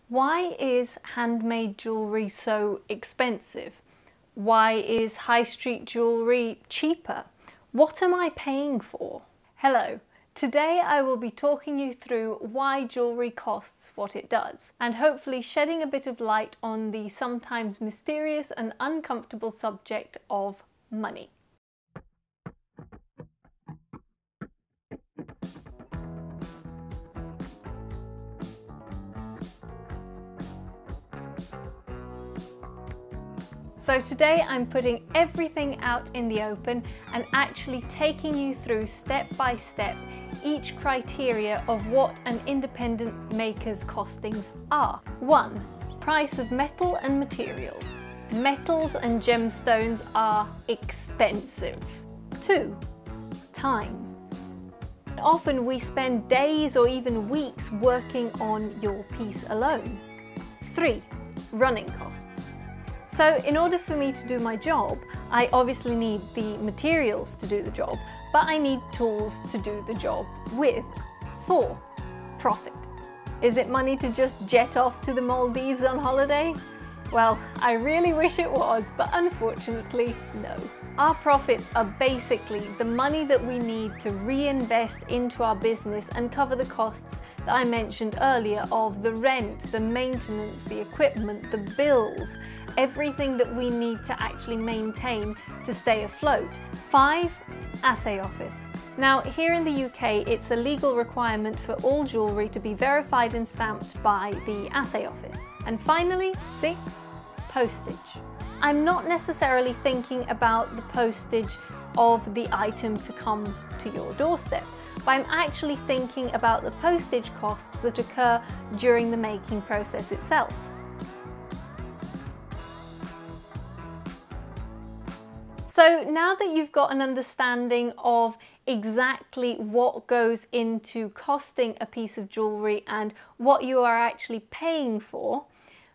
Why is handmade jewellery so expensive? Why is high street jewellery cheaper? What am I paying for? Hello, today I will be talking you through why jewellery costs what it does, and hopefully shedding a bit of light on the sometimes mysterious and uncomfortable subject of money. So today I'm putting everything out in the open and actually taking you through step by step each criteria of what an independent maker's costings are. 1. Price of metal and materials. Metals and gemstones are expensive. 2. Time. Often we spend days or even weeks working on your piece alone. 3. Running costs. So in order for me to do my job, I obviously need the materials to do the job, but I need tools to do the job with. 4. Profit. Is it money to just jet off to the Maldives on holiday? Well, I really wish it was, but unfortunately, no. Our profits are basically the money that we need to reinvest into our business and cover the costs that I mentioned earlier of the rent, the maintenance, the equipment, the bills, everything that we need to actually maintain to stay afloat. 5. Assay office. Now here in the UK it's a legal requirement for all jewellery to be verified and stamped by the assay office. And finally 6. Postage. I'm not necessarily thinking about the postage of the item to come to your doorstep, but I'm actually thinking about the postage costs that occur during the making process itself. So now that you've got an understanding of exactly what goes into costing a piece of jewellery and what you are actually paying for,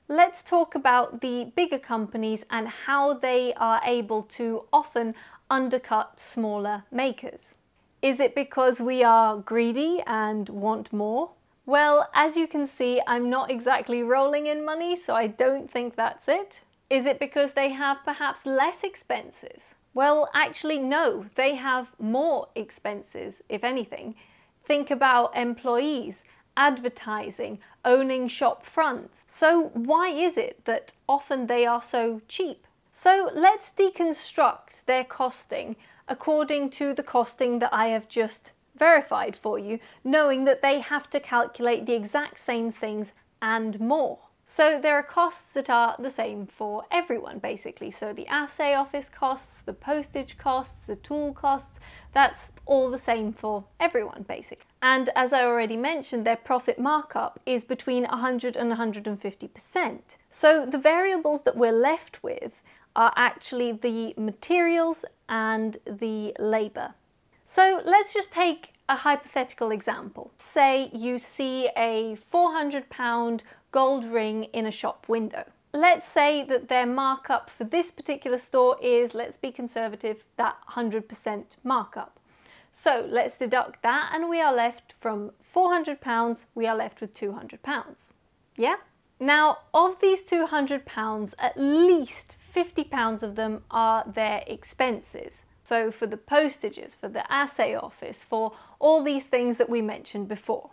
let's talk about the bigger companies and how they are able to often undercut smaller makers. Is it because we are greedy and want more? Well, as you can see, I'm not exactly rolling in money, so I don't think that's it. Is it because they have perhaps less expenses? Well, actually no, they have more expenses, if anything. Think about employees, advertising, owning shop fronts. So why is it that often they are so cheap? So let's deconstruct their costing according to the costing that I have just verified for you, knowing that they have to calculate the exact same things and more. So there are costs that are the same for everyone basically. So the assay office costs, the postage costs, the tool costs, that's all the same for everyone basically. And as I already mentioned, their profit markup is between 100 and 150%. So the variables that we're left with are actually the materials and the labour. So let's just take a hypothetical example. Say you see a £400 gold ring in a shop window. Let's say that their markup for this particular store is, let's be conservative, that 100% markup. So let's deduct that and we are left from £400, we are left with £200. Yeah? Now, of these £200, at least £50 of them are their expenses. So for the postages, for the assay office, for all these things that we mentioned before.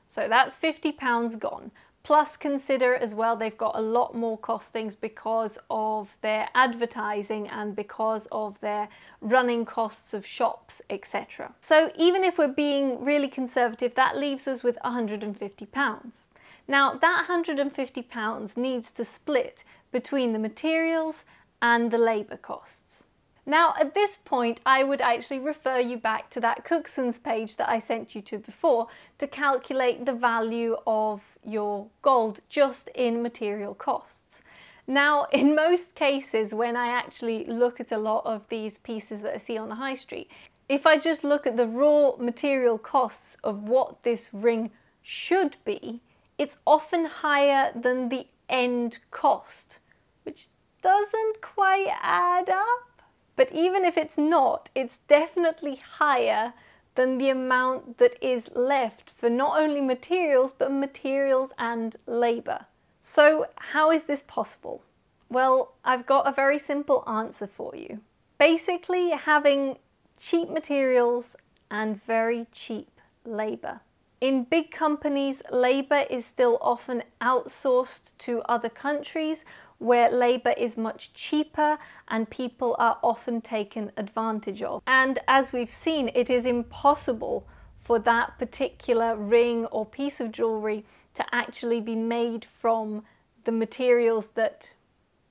So that's £50 gone. Plus consider as well they've got a lot more costings because of their advertising and because of their running costs of shops, etc. So even if we're being really conservative, that leaves us with £150. Now that £150 needs to split between the materials and the labour costs. Now at this point I would actually refer you back to that Cookson's page that I sent you to before to calculate the value of your gold just in material costs. Now in most cases when I actually look at a lot of these pieces that I see on the high street, if I just look at the raw material costs of what this ring should be, it's often higher than the end cost, which doesn't quite add up. But even if it's not, it's definitely higher than the amount that is left for not only materials, but materials and labour. So how is this possible? Well, I've got a very simple answer for you. Basically, having cheap materials and very cheap labor. In big companies, labor is still often outsourced to other countries where labor is much cheaper and people are often taken advantage of. And as we've seen, it is impossible for that particular ring or piece of jewellery to actually be made from the materials that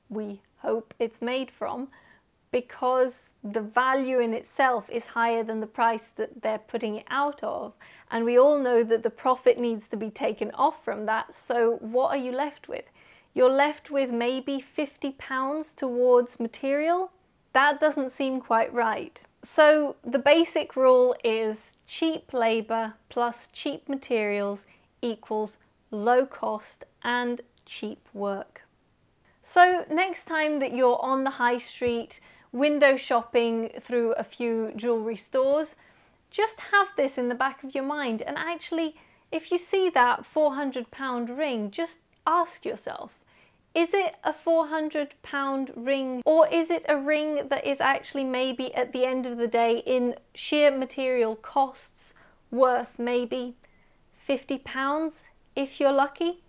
we hope it's made from, because the value in itself is higher than the price that they're putting it out of. And we all know that the profit needs to be taken off from that. So what are you left with? You're left with maybe £50 towards material. That doesn't seem quite right. So the basic rule is cheap labor plus cheap materials equals low cost and cheap work. So next time that you're on the high street, window shopping through a few jewellery stores, just have this in the back of your mind. And actually, if you see that £400 ring, just ask yourself, is it a £400 ring, or is it a ring that is actually maybe at the end of the day in sheer material costs worth maybe £50 if you're lucky?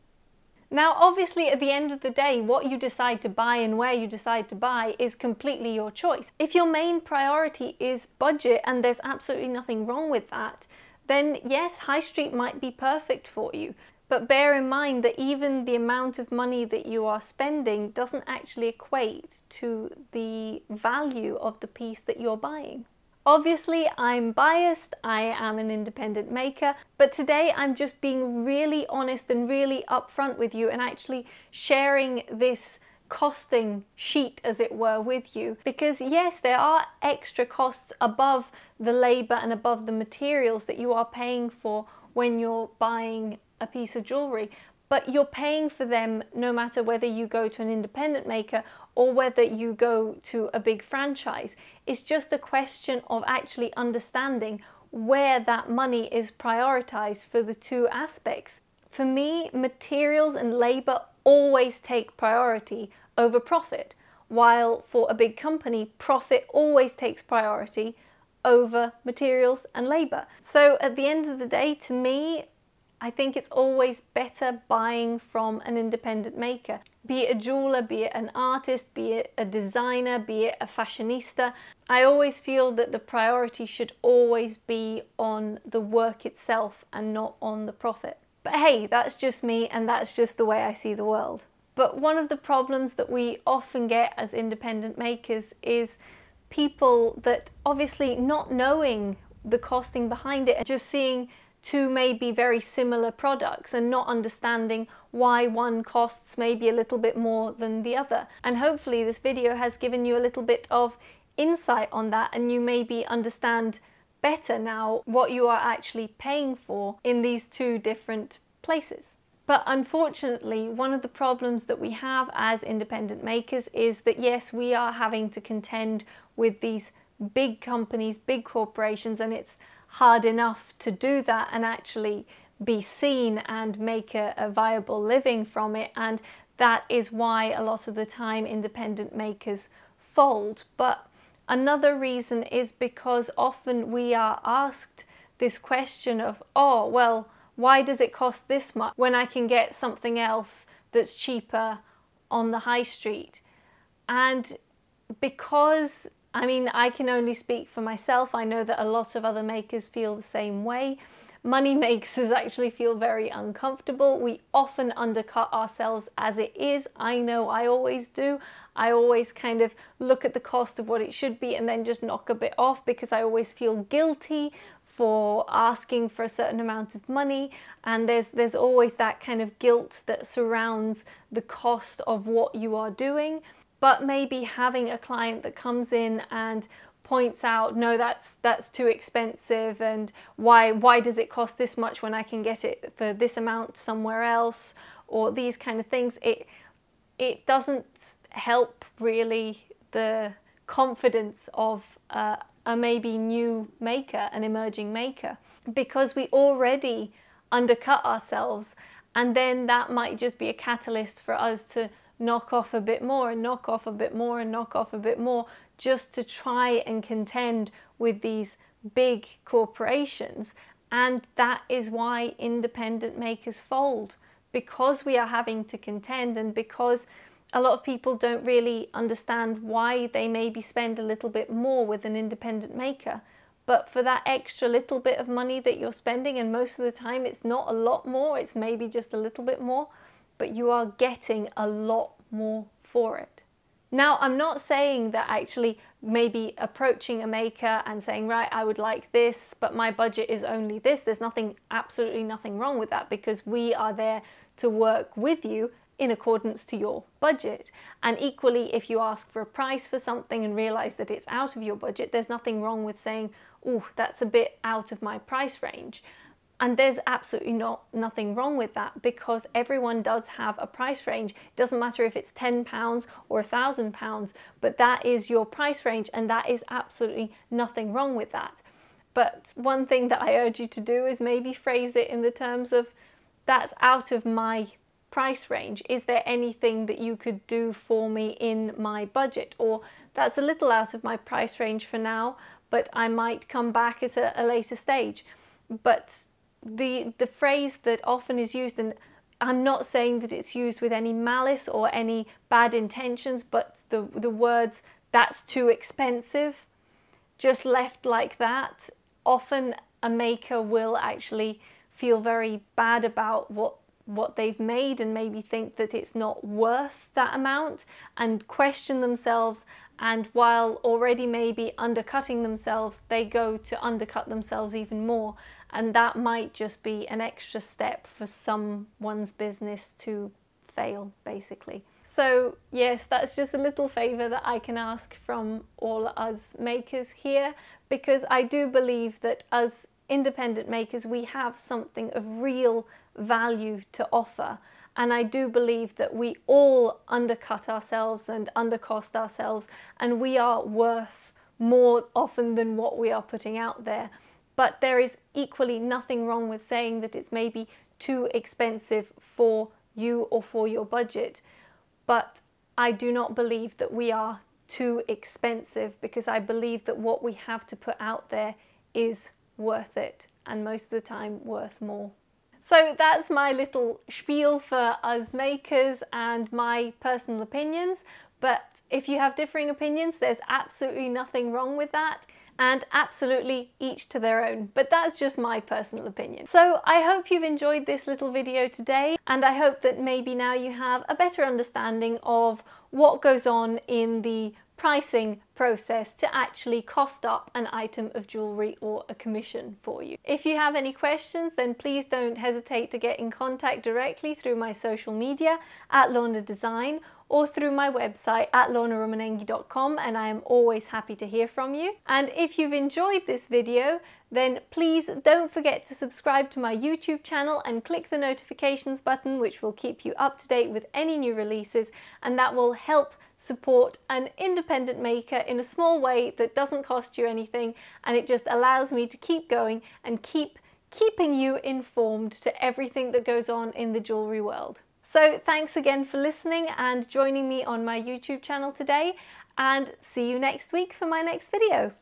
Now, obviously, at the end of the day, what you decide to buy and where you decide to buy is completely your choice. If your main priority is budget, and there's absolutely nothing wrong with that, then yes, high street might be perfect for you. But bear in mind that even the amount of money that you are spending doesn't actually equate to the value of the piece that you're buying. Obviously, I'm biased, I am an independent maker, but today I'm just being really honest and really upfront with you and actually sharing this costing sheet, as it were, with you. Because yes, there are extra costs above the labor and above the materials that you are paying for when you're buying a piece of jewellery, but you're paying for them no matter whether you go to an independent maker or whether you go to a big franchise. It's just a question of actually understanding where that money is prioritized for the two aspects. For me, materials and labor always take priority over profit, while for a big company, profit always takes priority over materials and labor. So at the end of the day, to me, I think it's always better buying from an independent maker. Be it a jeweler, be it an artist, be it a designer, be it a fashionista. I always feel that the priority should always be on the work itself and not on the profit. But hey, that's just me and that's just the way I see the world. But one of the problems that we often get as independent makers is people that obviously not knowing the costing behind it and just seeing two maybe very similar products and not understanding why one costs maybe a little bit more than the other. And hopefully this video has given you a little bit of insight on that, and you maybe understand better now what you are actually paying for in these two different places. But unfortunately, one of the problems that we have as independent makers is that yes, we are having to contend with these big companies, big corporations, and it's hard enough to do that and actually be seen and make a viable living from it. And that is why a lot of the time independent makers fold. But another reason is because often we are asked this question of, oh, well, why does it cost this much when I can get something else that's cheaper on the high street? And because I mean, I can only speak for myself. I know that a lot of other makers feel the same way. Money makes us actually feel very uncomfortable. We often undercut ourselves as it is. I know I always do. I always kind of look at the cost of what it should be and then just knock a bit off because I always feel guilty for asking for a certain amount of money, and there's always that kind of guilt that surrounds the cost of what you are doing. But maybe having a client that comes in and points out, no, that's too expensive, and why does it cost this much when I can get it for this amount somewhere else, or these kind of things, it doesn't help really the confidence of a maybe new maker, an emerging maker, because we already undercut ourselves And then that might just be a catalyst for us to knock off a bit more and knock off a bit more and knock off a bit more, just to try and contend with these big corporations. And that is why independent makers fold, because we are having to contend, and because a lot of people don't really understand why they maybe spend a little bit more with an independent maker. But for that extra little bit of money that you're spending, and most of the time it's not a lot more, it's maybe just a little bit more, but you are getting a lot more for it. Now, I'm not saying that actually maybe approaching a maker and saying, right, I would like this, but my budget is only this. There's nothing, absolutely nothing wrong with that, because we are there to work with you in accordance to your budget. And equally, if you ask for a price for something and realize that it's out of your budget, there's nothing wrong with saying, oh, that's a bit out of my price range. And there's absolutely nothing wrong with that, because everyone does have a price range. It doesn't matter if it's £10 or £1,000, but that is your price range, and that is absolutely nothing wrong with that. But one thing that I urge you to do is maybe phrase it in the terms of, that's out of my price range. Is there anything that you could do for me in my budget? Or that's a little out of my price range for now, but I might come back at a later stage. But the phrase that often is used, and I'm not saying that it's used with any malice or any bad intentions, but the words, that's too expensive, just left like that, often a maker will actually feel very bad about what they've made, and maybe think that it's not worth that amount, and question themselves, and while already maybe undercutting themselves, they go to undercut themselves even more, and that might just be an extra step for someone's business to fail, basically. So yes, that's just a little favor that I can ask from all us makers here, because I do believe that as independent makers, we have something of real value to offer. And I do believe that we all undercut ourselves and undercost ourselves, and we are worth more often than what we are putting out there. But there is equally nothing wrong with saying that it's maybe too expensive for you or for your budget. But I do not believe that we are too expensive, because I believe that what we have to put out there is worth it, and most of the time worth more. So that's my little spiel for us makers and my personal opinions. But if you have differing opinions, there's absolutely nothing wrong with that, and absolutely each to their own. But that's just my personal opinion. So I hope you've enjoyed this little video today, and I hope that maybe now you have a better understanding of what goes on in the pricing process to actually cost up an item of jewellery or a commission for you. If you have any questions, then please don't hesitate to get in contact directly through my social media at Lorna Design, or through my website at lornaromanenghi.com, and I am always happy to hear from you. And if you've enjoyed this video, then please don't forget to subscribe to my YouTube channel and click the notifications button, which will keep you up to date with any new releases, and that will help support an independent maker in a small way that doesn't cost you anything, and it just allows me to keep going and keeping you informed to everything that goes on in the jewellery world. So thanks again for listening and joining me on my YouTube channel today, and see you next week for my next video.